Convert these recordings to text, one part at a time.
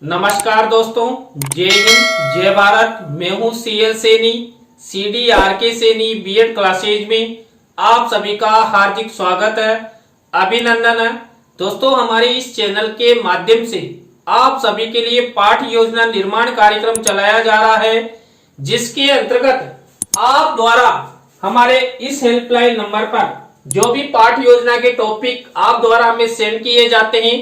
नमस्कार दोस्तों, जय हिंद जय भारत। मैं हूं CL Saini, CDRK Saini BEd classes में आप सभी का हार्दिक स्वागत है, अभिनंदन है। दोस्तों, हमारे इस चैनल के माध्यम से आप सभी के लिए पाठ योजना निर्माण कार्यक्रम चलाया जा रहा है, जिसके अंतर्गत आप द्वारा हमारे इस हेल्पलाइन नंबर पर जो भी पाठ योजना के टॉपिक आप द्वारा हमें सेंड किए जाते हैं,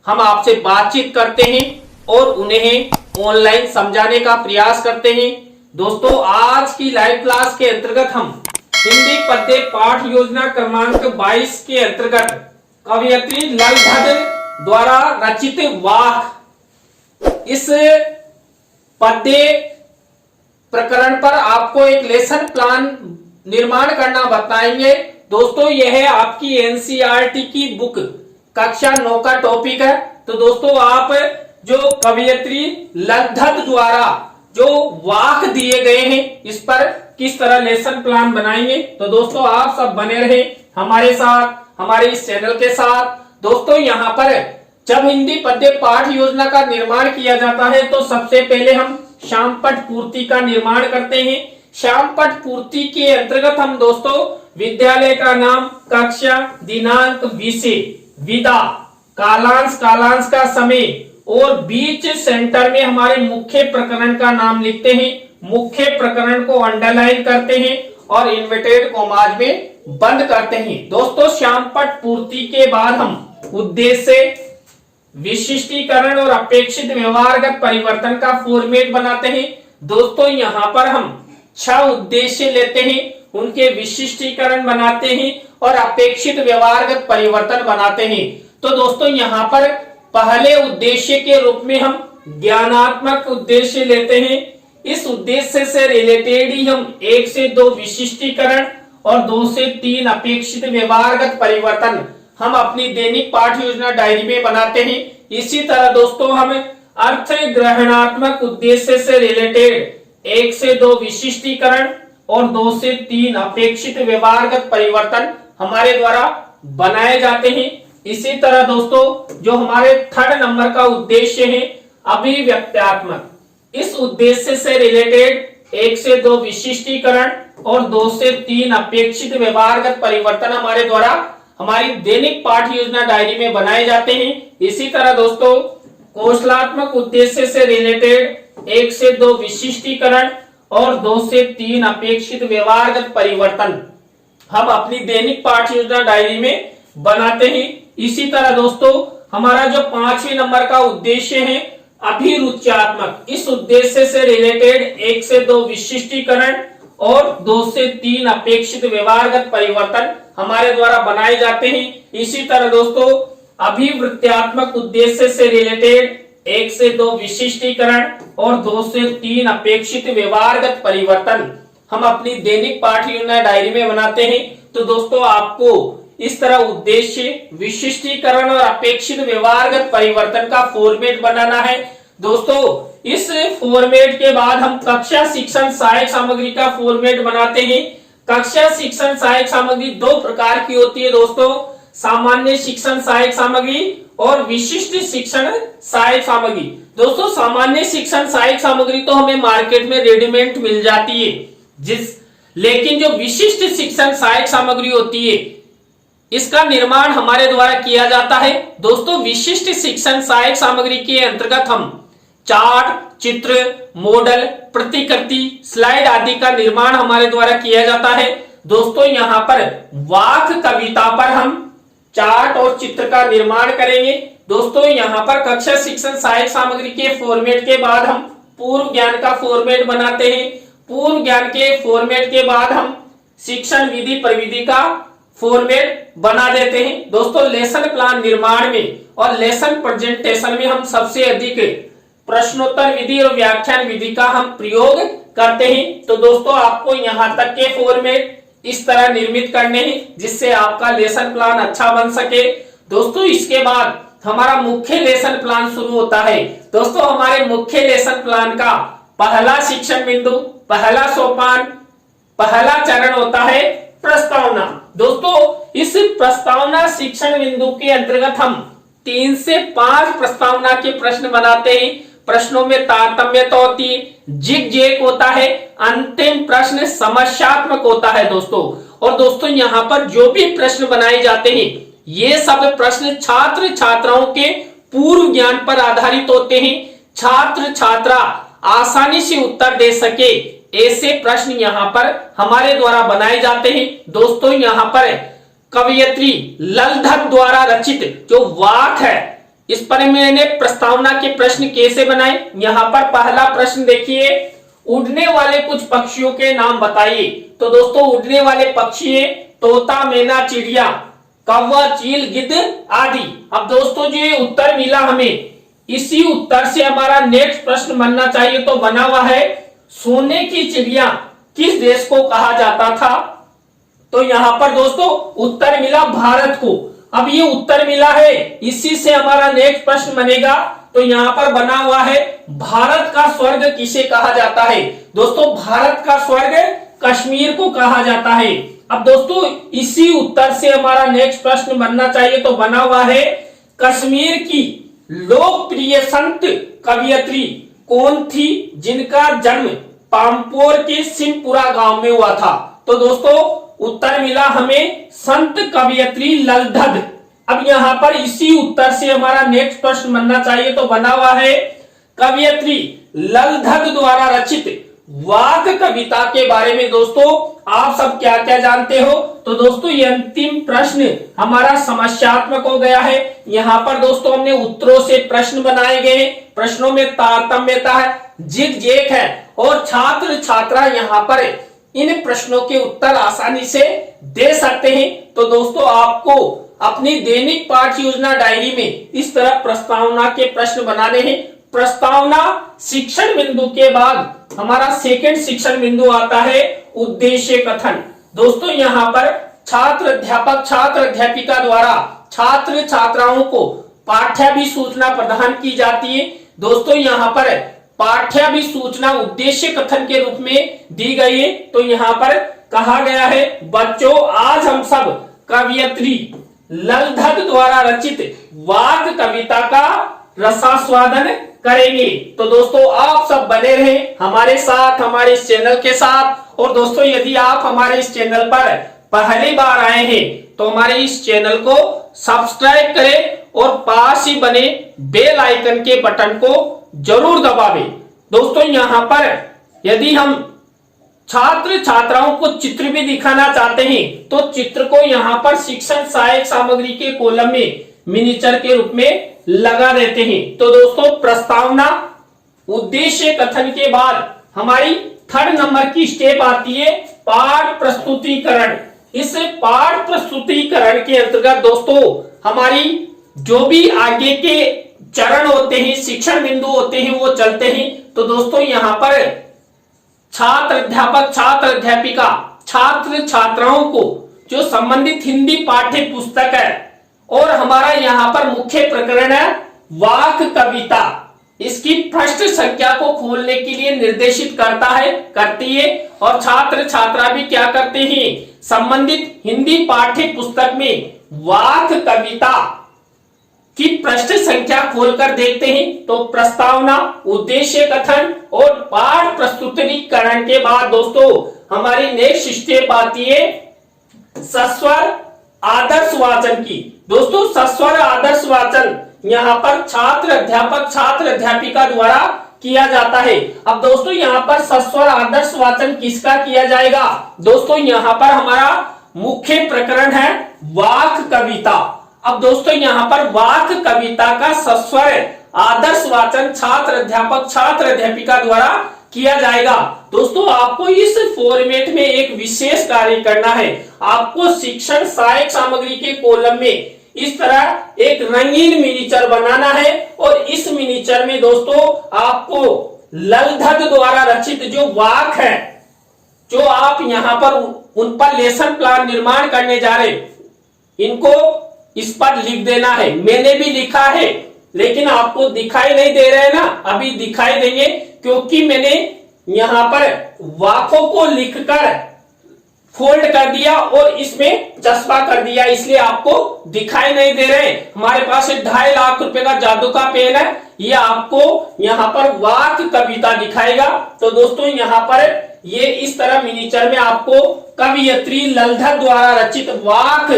हम आपसे बातचीत करते हैं और उन्हें ऑनलाइन समझाने का प्रयास करते हैं। दोस्तों, आज की लाइव क्लास के अंतर्गत हम हिंदी पद्य पाठ योजना क्रमांक 22 के अंतर्गत कवयित्री ललधर द्वारा रचित वाक, इस पद्य प्रकरण पर आपको एक लेसन प्लान निर्माण करना बताएंगे। दोस्तों, यह आपकी एनसीईआरटी की बुक कक्षा 9 का टॉपिक है। तो दोस्तों, आप जो कवयित्री ललधर द्वारा जो वाक दिए गए हैं, इस पर किस तरह लेसन प्लान बनाएंगे। तो दोस्तों, आप सब बने रहे हमारे साथ, हमारे इस चैनल के साथ। दोस्तों, यहाँ पर जब हिंदी पद्य पाठ योजना का निर्माण किया जाता है, तो सबसे पहले हम शामपट पूर्ति का निर्माण करते हैं। शामपट पूर्ति के अंतर्गत हम दोस्तों विद्यालय का नाम, कक्षा, दिनांक, विषय, विधा, कालांश, कालांश का समय और बीच सेंटर में हमारे मुख्य प्रकरण का नाम लिखते हैं। मुख्य प्रकरण को अंडरलाइन करते हैं और इन्वर्टेड कॉमाज में बंद करते हैं। दोस्तों, शामपट पूर्ति के बाद हम उद्देश्य, विशिष्टीकरण और अपेक्षित व्यवहारगत परिवर्तन का फॉर्मेट बनाते हैं। दोस्तों, यहाँ पर हम 6 उद्देश्य लेते हैं, उनके विशिष्टीकरण बनाते हैं और अपेक्षित व्यवहारगत परिवर्तन बनाते हैं। तो दोस्तों, यहाँ पर पहले उद्देश्य के रूप में हम ज्ञानात्मक उद्देश्य लेते हैं। इस उद्देश्य से रिलेटेड ही हम 1 से 2 विशिष्टीकरण और 2 से 3 अपेक्षित व्यवहारगत परिवर्तन हम अपनी दैनिक पाठ योजना डायरी में बनाते हैं। इसी तरह दोस्तों, हम अर्थ ग्रहणात्मक उद्देश्य से रिलेटेड 1 से 2 विशिष्टीकरण और 2 से 3 अपेक्षित व्यवहारगत परिवर्तन हमारे द्वारा बनाए जाते हैं। इसी तरह दोस्तों, जो हमारे 3rd नंबर का उद्देश्य है अभिव्यक्त्यात्मक, इस उद्देश्य से रिलेटेड 1 से 2 विशिष्टीकरण और 2 से 3 अपेक्षित व्यवहारगत परिवर्तन हमारे द्वारा हमारी दैनिक पाठ योजना डायरी में बनाए जाते हैं। इसी तरह दोस्तों, कौशलात्मक उद्देश्य से रिलेटेड 1 से 2 विशिष्टीकरण और 2 से 3 अपेक्षित व्यवहारगत परिवर्तन हम अपनी दैनिक पाठ योजना डायरी में बनाते हैं। इसी तरह दोस्तों, हमारा जो 5वें नंबर का उद्देश्य है अभिरुच्यात्मक, इस उद्देश्य से रिलेटेड 1 से 2 विशिष्टीकरण और 2 से 3 अपेक्षित व्यवहारगत परिवर्तन हमारे द्वारा बनाए जाते हैं। इसी तरह दोस्तों, अभिवृत्त्यात्मक उद्देश्य से रिलेटेड 1 से 2 विशिष्टीकरण और 2 से 3 अपेक्षित व्यवहारगत परिवर्तन हम अपनी दैनिक पाठ योजना डायरी में बनाते हैं। तो दोस्तों, आपको इस तरह उद्देश्य, विशिष्टीकरण और अपेक्षित व्यवहारगत परिवर्तन का फॉर्मेट बनाना है। दोस्तों, इस फॉर्मेट के बाद हम कक्षा शिक्षण सहायक सामग्री का फॉर्मेट बनाते हैं। कक्षा शिक्षण सहायक सामग्री 2 प्रकार की होती है दोस्तों, सामान्य शिक्षण सहायक सामग्री और विशिष्ट शिक्षण सहायक सामग्री। दोस्तों, सामान्य शिक्षण सहायक सामग्री तो हमें मार्केट में रेडीमेड मिल जाती है, लेकिन जो विशिष्ट शिक्षण सहायक सामग्री होती है, इसका निर्माण हमारे द्वारा किया जाता है। दोस्तों, विशिष्ट शिक्षण सहायक सामग्री के अंतर्गत हम चार्ट, चित्र, मॉडल, प्रतिकृति, स्लाइड आदि का निर्माण हमारे द्वारा किया जाता है। दोस्तों, यहाँ पर वाक कविता पर हम चार्ट और चित्र का निर्माण करेंगे। दोस्तों, यहाँ पर कक्षा शिक्षण सहायक सामग्री के फॉर्मेट के बाद हम पूर्व ज्ञान का फॉर्मेट बनाते हैं। पूर्व ज्ञान के फॉर्मेट के बाद हम शिक्षण विधि प्रविधि का फॉर्मेट बना देते हैं। दोस्तों, लेसन प्लान निर्माण में और लेसन प्रेजेंटेशन में हम सबसे अधिक प्रश्नोत्तर विधि और व्याख्यान विधि का हम प्रयोग करते हैं। तो दोस्तों, आपको यहाँ तक के फॉर्मेट इस तरह निर्मित करने हैं, जिससे आपका लेसन प्लान अच्छा बन सके। दोस्तों, इसके बाद हमारा मुख्य लेसन प्लान शुरू होता है। दोस्तों, हमारे मुख्य लेसन प्लान का पहला शिक्षण बिंदु, पहला सोपान, पहला चरण होता है प्रस्तावना। दोस्तों, इस प्रस्तावना शिक्षण बिंदु के अंतर्गत हम 3 से 5 प्रस्तावना के प्रश्न बनाते हैं। प्रश्नों में तारतम्यता होती है, जिग जैग होता है, अंतिम प्रश्न समस्यात्मक होता है दोस्तों। और दोस्तों यहाँ पर जो भी प्रश्न बनाए जाते हैं ये सब प्रश्न छात्र छात्राओं के पूर्व ज्ञान पर आधारित होते हैं। छात्र छात्रा आसानी से उत्तर दे सके ऐसे प्रश्न यहाँ पर हमारे द्वारा बनाए जाते हैं। दोस्तों यहाँ पर कवयित्री ललधत द्वारा रचित जो वाक है इस पर मैंने प्रस्तावना के प्रश्न कैसे बनाए। यहाँ पर पहला प्रश्न देखिए, उड़ने वाले कुछ पक्षियों के नाम बताइए। तो दोस्तों उड़ने वाले पक्षी है तोता, मैना, चिड़िया, कौवा, चील, गिद्ध आदि। अब दोस्तों जो ये उत्तर मिला हमें, इसी उत्तर से हमारा नेक्स्ट प्रश्न बनना चाहिए। तो बना हुआ है सोने की चिड़िया किस देश को कहा जाता था। तो यहाँ पर दोस्तों उत्तर मिला भारत को। अब ये उत्तर मिला है, इसी से हमारा नेक्स्ट प्रश्न बनेगा। तो यहाँ पर बना हुआ है भारत का स्वर्ग किसे कहा जाता है। दोस्तों भारत का स्वर्ग कश्मीर को कहा जाता है। अब दोस्तों इसी उत्तर से हमारा नेक्स्ट प्रश्न बनना चाहिए। तो बना हुआ है कश्मीर की लोकप्रिय संत कवयित्री कौन थी जिनका जन्म पामपोर के सिंहपुरा गांव में हुआ था। तो दोस्तों उत्तर मिला हमें संत कवयित्री ललधत। अब यहाँ पर इसी उत्तर से हमारा नेक्स्ट प्रश्न बनना चाहिए। तो बना हुआ है कवयित्री ललधत द्वारा रचित वाक कविता के बारे में दोस्तों आप सब क्या क्या जानते हो। तो दोस्तों ये अंतिम प्रश्न हमारा समस्यात्मक हो गया है। यहाँ पर दोस्तों हमने उत्तरों से प्रश्न बनाए गए, प्रश्नों में तारतम्यता है, जिग जैग है और छात्र छात्रा यहाँ पर इन प्रश्नों के उत्तर आसानी से दे सकते हैं। तो दोस्तों आपको अपनी दैनिक पाठ योजना डायरी में इस तरह प्रस्तावना के प्रश्न बनाने हैं। प्रस्तावना शिक्षण बिंदु के बाद हमारा सेकंड शिक्षण बिंदु आता है उद्देश्य कथन। दोस्तों यहाँ पर छात्र अध्यापक छात्र अध्यापिका द्वारा छात्र छात्राओं को पाठ्याभिसूचना प्रदान की जाती है। दोस्तों यहाँ पर पाठ्याभिसूचना उद्देश्य कथन के रूप में दी गई है। तो यहाँ पर कहा गया है बच्चों आज हम सब कवयित्री ललधत द्वारा रचित वाक कविता का रसास्वादन करेंगे। तो दोस्तों आप सब बने रहे हमारे साथ, हमारे इस चैनल के साथ। और दोस्तों यदि आप हमारे इस चैनल पर पहली बार आए हैं तो हमारे इस चैनल को सब्सक्राइब करें और पास ही बने बेल आइकन के बटन को जरूर दबावें। दोस्तों यहाँ पर यदि हम छात्र छात्राओं को चित्र भी दिखाना चाहते हैं तो चित्र को यहाँ पर शिक्षण सहायक सामग्री के कॉलम में मिनिएचर के रूप में लगा देते हैं। तो दोस्तों प्रस्तावना उद्देश्य कथन के बाद हमारी थर्ड नंबर की स्टेप आती है पाठ प्रस्तुतिकरण। इस पाठ प्रस्तुतिकरण के अंतर्गत दोस्तों हमारी जो भी आगे के चरण होते हैं, शिक्षण बिंदु होते हैं वो चलते हैं। तो दोस्तों यहाँ पर छात्र अध्यापक छात्र अध्यापिका छात्र छात्राओं को जो संबंधित हिंदी पाठ्य पुस्तक है और हमारा यहाँ पर मुख्य प्रकरण है वाक कविता, इसकी पृष्ठ संख्या को खोलने के लिए निर्देशित करती है। और छात्र छात्रा भी क्या करते हैं, संबंधित हिंदी पाठ्य पुस्तक में वाक कविता की पृष्ठ संख्या खोलकर देखते हैं। तो प्रस्तावना उद्देश्य कथन और पाठ प्रस्तुतिकरण के बाद दोस्तों हमारी नेक्स्ट स्टेप आती है सस्वर आदर्श वाचन की। दोस्तों सस्वर आदर्श वाचन यहाँ पर छात्र अध्यापक छात्र अध्यापिका द्वारा किया जाता है। अब दोस्तों यहाँ पर सस्वर आदर्श वाचन किसका किया जाएगा। दोस्तों यहाँ पर हमारा मुख्य प्रकरण है वाक कविता। अब दोस्तों यहाँ पर वाक कविता का सस्वर आदर्श वाचन छात्र अध्यापक छात्र अध्यापिका द्वारा किया जाएगा। दोस्तों आपको इस फॉर्मेट में एक विशेष कार्य करना है। आपको शिक्षण सहायक सामग्री के कॉलम में इस तरह एक रंगीन मिनिएचर बनाना है और इस मिनिएचर में दोस्तों आपको ललधत द्वारा रचित जो वाक है, जो आप यहाँ पर उन पर लेसन प्लान निर्माण करने जा रहे, इनको इस पर लिख देना है। मैंने भी लिखा है लेकिन आपको दिखाई नहीं दे रहे ना, अभी दिखाई देंगे क्योंकि मैंने यहाँ पर वाकों को लिखकर फोल्ड कर दिया और इसमें चस्पा कर दिया, इसलिए आपको दिखाई नहीं दे रहे। हमारे पास 2.5 लाख रुपए का जादू का पेन है, ये आपको यहाँ पर वाक कविता दिखाएगा। तो दोस्तों यहाँ पर ये इस तरह मिनिएचर में आपको कवियत्री ललधर द्वारा रचित वाक,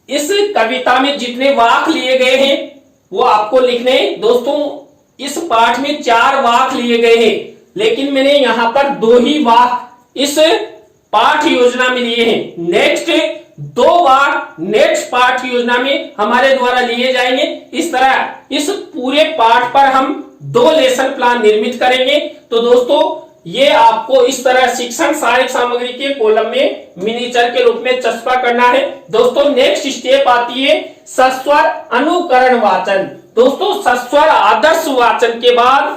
इस कविता में जितने वाक लिए गए हैं वो आपको लिखने। दोस्तों इस पाठ में 4 वाक लिए गए हैं, लेकिन मैंने यहाँ पर 2 ही वाक इस पाठ योजना में लिए हैं। नेक्स्ट 2 वाक नेक्स्ट पाठ योजना में हमारे द्वारा लिए जाएंगे। इस तरह इस पूरे पाठ पर हम 2 लेसन प्लान निर्मित करेंगे। तो दोस्तों ये आपको इस तरह शिक्षण सहायक सामग्री के कॉलम में मिनिएचर के रूप में चस्पा करना है। दोस्तों नेक्स्ट स्टेप आती है सस्वर अनुकरण वाचन। दोस्तों सस्वर आदर्श वाचन के बाद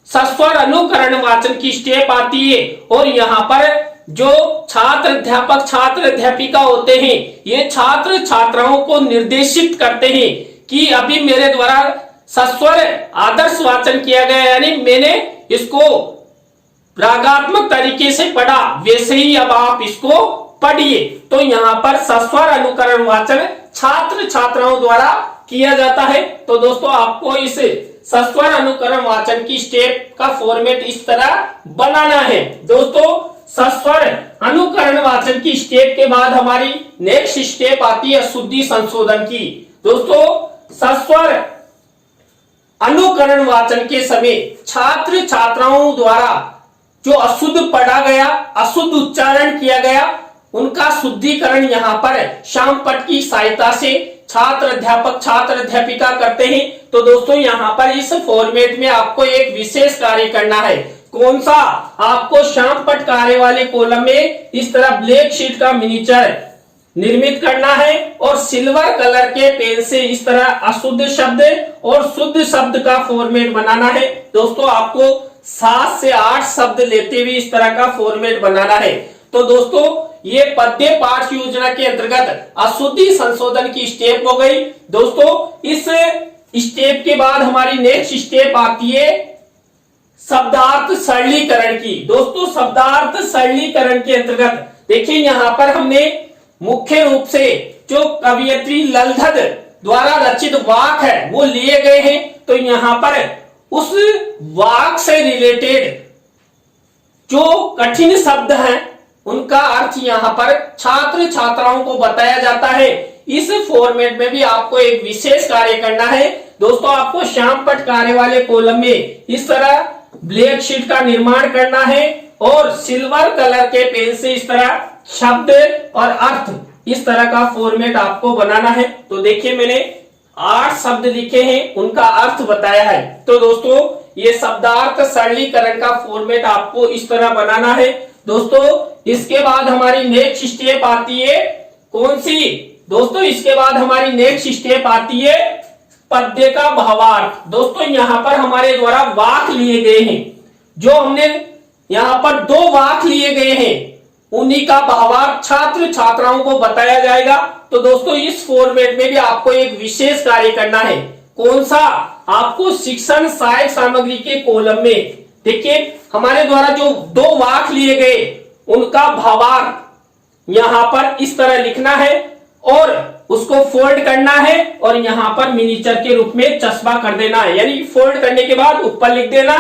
सस्वर अनुकरण वाचन की स्टेप आती है, और यहाँ पर जो छात्र अध्यापक छात्र अध्यापिका होते हैं ये छात्र छात्राओं को निर्देशित करते हैं कि अभी मेरे द्वारा सस्वर आदर्श वाचन किया गया, यानी मैंने इसको रागात्मक तरीके से पढ़ा, वैसे ही अब आप इसको पढ़िए। तो यहाँ पर सस्वर अनुकरण वाचन छात्र छात्राओं द्वारा किया जाता है। तो दोस्तों आपको इस सस्वर अनुकरण वाचन की स्टेप का फॉर्मेट इस तरह बनाना है। दोस्तों सस्वर अनुकरण वाचन की स्टेप के बाद हमारी नेक्स्ट स्टेप आती है शुद्धि संशोधन की। दोस्तों सस्वर अनुकरण वाचन के समय छात्र छात्राओं द्वारा जो अशुद्ध पढ़ा गया, अशुद्ध उच्चारण किया गया, उनका शुद्धिकरण यहाँ पर श्यामपट्ट की सहायता से छात्र अध्यापक छात्र अध्यापिका करते हैं। तो दोस्तों यहाँ पर इस फॉर्मेट में आपको एक विशेष कार्य करना है। कौन सा? आपको श्यामपट्ट कार्य वाले कॉलम में इस तरह ब्लैक शीट का मिनिएचर निर्मित करना है और सिल्वर कलर के पेन से इस तरह अशुद्ध शब्द और शुद्ध शब्द का फॉर्मेट बनाना है। दोस्तों आपको 7 से 8 शब्द लेते हुए इस तरह का फॉर्मेट बनाना है। तो दोस्तों ये पद्य पाठ योजना के अंतर्गत अशुद्धि संशोधन की स्टेप हो गई। दोस्तों इस स्टेप के बाद हमारी नेक्स्ट स्टेप आती है शब्दार्थ सरलीकरण की। दोस्तों शब्दार्थ सरलीकरण के अंतर्गत देखिए यहाँ पर हमने मुख्य रूप से जो कवियत्री ललधर द्वारा रचित वाक है वो लिए गए हैं। तो यहाँ पर उस वाक से रिलेटेड जो कठिन शब्द हैं उनका अर्थ यहाँ पर छात्र छात्राओं को बताया जाता है। इस फॉर्मेट में भी आपको एक विशेष कार्य करना है। दोस्तों आपको श्यामपट्ट कार्य वाले कॉलम में इस तरह ब्लैक शीट का निर्माण करना है और सिल्वर कलर के पेन से इस तरह शब्द और अर्थ इस तरह का फॉर्मेट आपको बनाना है। तो देखिए मैंने 8 शब्द लिखे हैं, उनका अर्थ बताया है। तो दोस्तों ये शब्दार्थ सरलीकरण का फॉर्मेट आपको इस तरह बनाना है। दोस्तों इसके बाद हमारी नेक्स्ट स्टेप आती है कौन सी? दोस्तों इसके बाद हमारी नेक्स्ट स्टेप आती है पद्य का भावार्थ। दोस्तों यहाँ पर हमारे द्वारा वाक लिए गए हैं, जो हमने यहाँ पर 2 वाक लिए गए हैं, उन्हीं का भावार्थ छात्र छात्राओं को बताया जाएगा। तो दोस्तों इस फॉर्मेट में भी आपको एक विशेष कार्य करना है। कौन सा? आपको शिक्षण सहायक सामग्री के कॉलम में देखिए हमारे द्वारा जो 2 वाक लिए गए उनका भावार्थ यहाँ पर इस तरह लिखना है और उसको फोल्ड करना है और यहाँ पर मिनिएचर के रूप में चस्पा कर देना है। यानी फोल्ड करने के बाद ऊपर लिख देना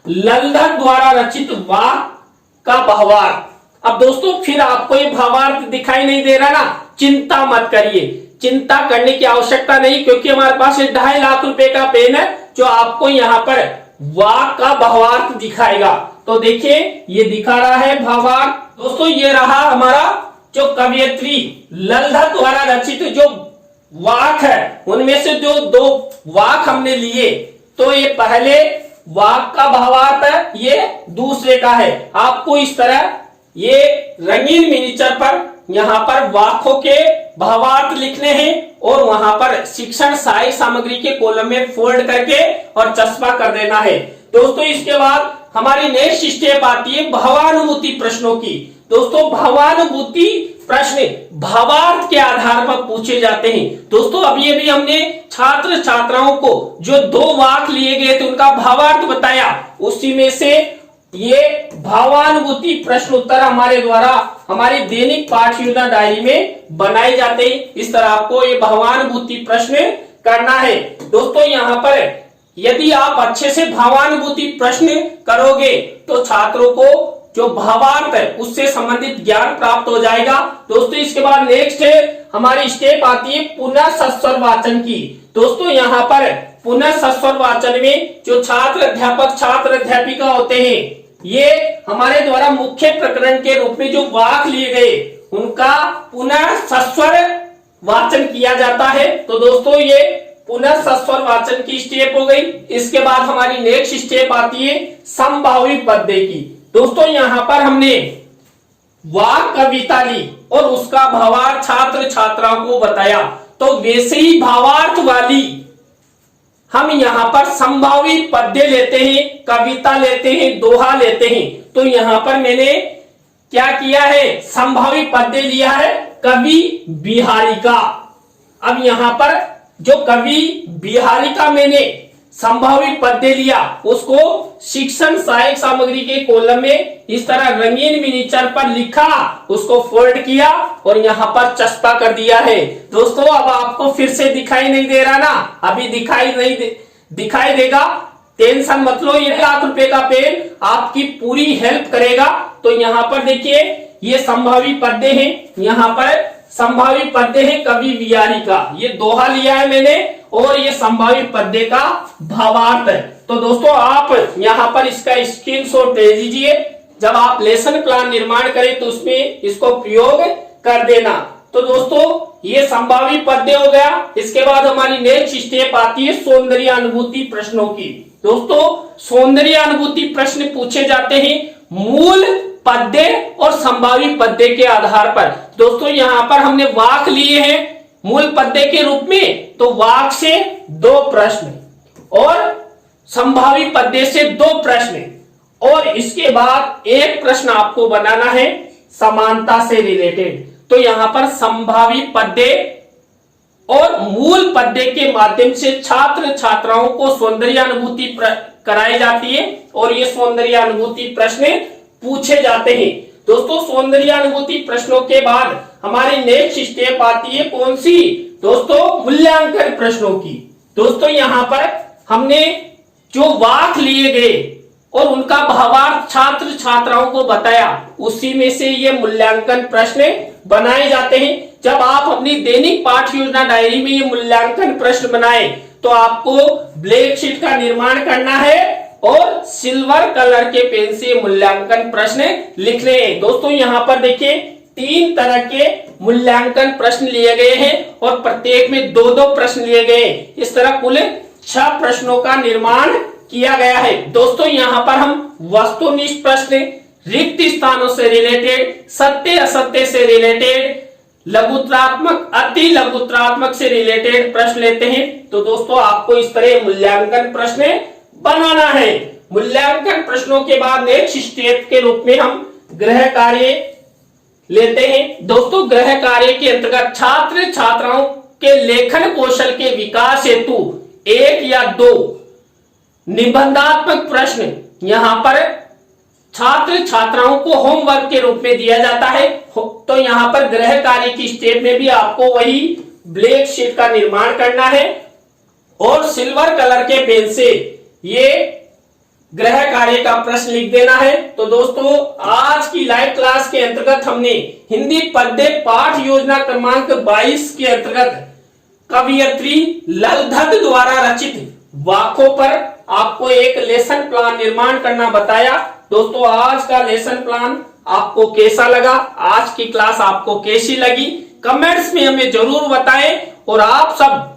ललधर द्वारा रचित वाक का भावार्थ। अब दोस्तों फिर आपको ये भावार्थ दिखाई नहीं दे रहा ना, चिंता मत करिए, चिंता करने की आवश्यकता नहीं, क्योंकि हमारे पास 2.5 लाख रुपए का पेन है जो आपको यहाँ पर वाक का भावार्थ दिखाएगा। तो देखिए ये दिखा रहा है भावार्थ। दोस्तों ये रहा हमारा जो कवियत्री ललधर द्वारा रचित जो वाक है, उनमें से जो 2 वाक हमने लिए, तो ये पहले वाक का भावार्थ है, ये दूसरे का है। आपको इस तरह ये रंगीन मिनिएचर पर यहाँ पर वाकों के भावार्थ लिखने हैं और वहां पर शिक्षण सहायक सामग्री के कॉलम में फोल्ड करके और चस्पा कर देना है। दोस्तों इसके बाद हमारी नेक्स्ट स्टेप आती है भावानुभूति प्रश्नों की। दोस्तों भावानुभूति प्रश्न भावार्थ के आधार पर पूछे जाते हैं। दोस्तों अभी हमने छात्र छात्राओं को जो 2 वाक लिए गए थे उनका भावार्थ बताया, उसी में से ये भावानुभूति प्रश्न उत्तर हमारे द्वारा हमारी दैनिक पाठ योजना डायरी में बनाए जाते हैं। इस तरह आपको ये भावानुभूति प्रश्न करना है। दोस्तों यहाँ पर यदि आप अच्छे से भावानुभूति प्रश्न करोगे तो छात्रों को जो भावार्थ है उससे संबंधित ज्ञान प्राप्त हो जाएगा। दोस्तों इसके बाद नेक्स्ट है हमारी स्टेप आती है पुनः सस्वर वाचन की। दोस्तों यहाँ पर पुनः सस्वर वाचन में जो छात्र अध्यापक छात्र अध्यापिका होते हैं ये हमारे द्वारा मुख्य प्रकरण के रूप में जो वाक्य लिए गए उनका पुनः सस्वर वाचन किया जाता है। तो दोस्तों ये पुनः सस्वर वाचन की स्टेप हो गई। इसके बाद हमारी नेक्स्ट स्टेप आती है संभावी पद्य की। दोस्तों यहाँ पर हमने वाक्य कविता ली और उसका भावार्थ छात्र छात्राओं को बताया। तो वैसे ही भावार्थ वाली हम यहाँ पर संभावी पद्य लेते हैं, कविता लेते हैं, दोहा लेते हैं। तो यहाँ पर मैंने क्या किया है, संभावी पद्य लिया है कवि बिहारी का। अब यहाँ पर जो कवि बिहारी का मैंने संभावी पद्य लिया उसको शिक्षण सहायक सामग्री के कॉलम में इस तरह रंगीन मिनीचर पर लिखा, उसको फोल्ड किया और यहाँ पर चस्पा कर दिया है। दोस्तों अब आपको फिर से दिखाई नहीं दे रहा ना, अभी दिखाई देगा, टेंशन मत लो। ये ₹1,00,000 का पेन आपकी पूरी हेल्प करेगा। तो यहाँ पर देखिए ये संभावी पद्य है, यहाँ पर संभावी पद्य है कवि बिहारी का, ये दोहा लिया है मैंने और ये संभावी पद्य का भावार्थ है। तो दोस्तों आप यहाँ पर इसका स्क्रीनशॉट ले लीजिए, जब आप लेसन प्लान निर्माण करें तो उसमें इसको प्रयोग कर देना। तो दोस्तों ये संभावी पद्य हो गया। इसके बाद हमारी नेक्स्ट स्टेप आती है सौंदर्य अनुभूति प्रश्नों की। दोस्तों सौंदर्य अनुभूति प्रश्न पूछे जाते हैं मूल पद्य और संभावी पद्य के आधार पर। दोस्तों यहाँ पर हमने वाक्य लिए हैं मूल पद्य के रूप में, तो वाक्य से 2 प्रश्न और संभावी पद्य से 2 प्रश्न और इसके बाद एक प्रश्न आपको बनाना है समानता से रिलेटेड। तो यहाँ पर संभावी पद्य और मूल पद्य के माध्यम से छात्र छात्राओं को सौंदर्य अनुभूति कराई जाती है और ये सौंदर्य अनुभूति प्रश्न पूछे जाते हैं। दोस्तों सौंदर्य अनुभूति प्रश्नों के बाद हमारी नेक्स्ट स्टेप आती है कौन सी, दोस्तों मूल्यांकन प्रश्नों की। दोस्तों यहाँ पर हमने जो वाक्य लिए गए और उनका भावार्थ छात्र छात्राओं को बताया, उसी में से ये मूल्यांकन प्रश्न बनाए जाते हैं। जब आप अपनी दैनिक पाठ योजना डायरी में ये मूल्यांकन प्रश्न बनाए तो आपको ब्लैक शीट का निर्माण करना है और सिल्वर कलर के पेन से मूल्यांकन प्रश्न लिखने हैं। दोस्तों यहाँ पर देखिए 3 तरह के मूल्यांकन प्रश्न लिए गए हैं और प्रत्येक में 2-2 प्रश्न लिए गए हैं। इस तरह कुल 6 प्रश्नों का निर्माण किया गया है। दोस्तों यहाँ पर हम वस्तुनिष्ठ प्रश्न, रिक्त स्थानों से रिलेटेड, सत्य असत्य से रिलेटेड, लघुत्रात्मक अति लघुत्रात्मक से रिलेटेड प्रश्न लेते हैं। तो दोस्तों आपको इस तरह मूल्यांकन प्रश्न बनाना है। मूल्यांकन प्रश्नों के बाद नेक्स्ट स्टेप के रूप में हम गृह कार्य लेते हैं। दोस्तों गृह कार्य के अंतर्गत छात्र छात्राओं के लेखन कौशल के विकास हेतु 1 या 2 निबंधात्मक प्रश्न यहाँ पर छात्र छात्राओं को होमवर्क के रूप में दिया जाता है। तो यहाँ पर गृह कार्य की स्टेप में भी आपको वही ब्लैक शीट का निर्माण करना है और सिल्वर कलर के पेन से ये गृह कार्य का प्रश्न लिख देना है। तो दोस्तों आज की लाइव क्लास के अंतर्गत हमने हिंदी पद्य पाठ योजना क्रमांक 22 के अंतर्गत कवियत्री ललधत द्वारा रचित वाक्यों पर आपको एक लेसन प्लान निर्माण करना बताया। दोस्तों आज का लेसन प्लान आपको कैसा लगा, आज की क्लास आपको कैसी लगी, कमेंट्स में हमें जरूर बताएं और आप सब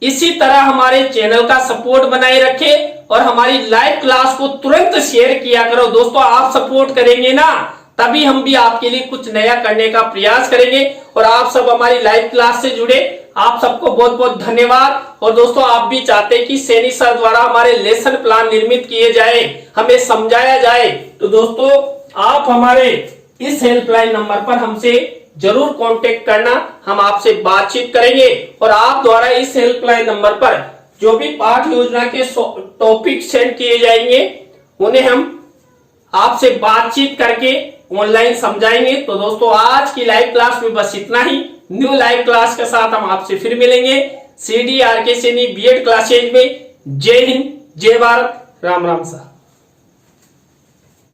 इसी तरह हमारे चैनल का सपोर्ट बनाए रखें और हमारी लाइव क्लास को तुरंत शेयर किया करो। दोस्तों आप सपोर्ट करेंगे ना, तभी हम भी आपके लिए कुछ नया करने का प्रयास करेंगे और आप सब हमारी लाइव क्लास से जुड़े। आप सबको बहुत बहुत धन्यवाद। और दोस्तों आप भी चाहते हैं कि सैनी सर द्वारा हमारे लेसन प्लान निर्मित किए जाए, हमें समझाया जाए, तो दोस्तों आप हमारे इस हेल्पलाइन नंबर पर हमसे जरूर कांटेक्ट करना, हम आपसे बातचीत करेंगे और आप द्वारा इस हेल्पलाइन नंबर पर जो भी पाठ योजना के टॉपिक सेंड किए जाएंगे उन्हें हम आपसे बातचीत करके ऑनलाइन समझाएंगे। तो दोस्तों आज की लाइव क्लास में बस इतना ही। न्यू लाइव क्लास के साथ हम आपसे फिर मिलेंगे CDRK सैनी बीएड क्लासेज में। जय हिंद, जय भारत, राम राम साहब।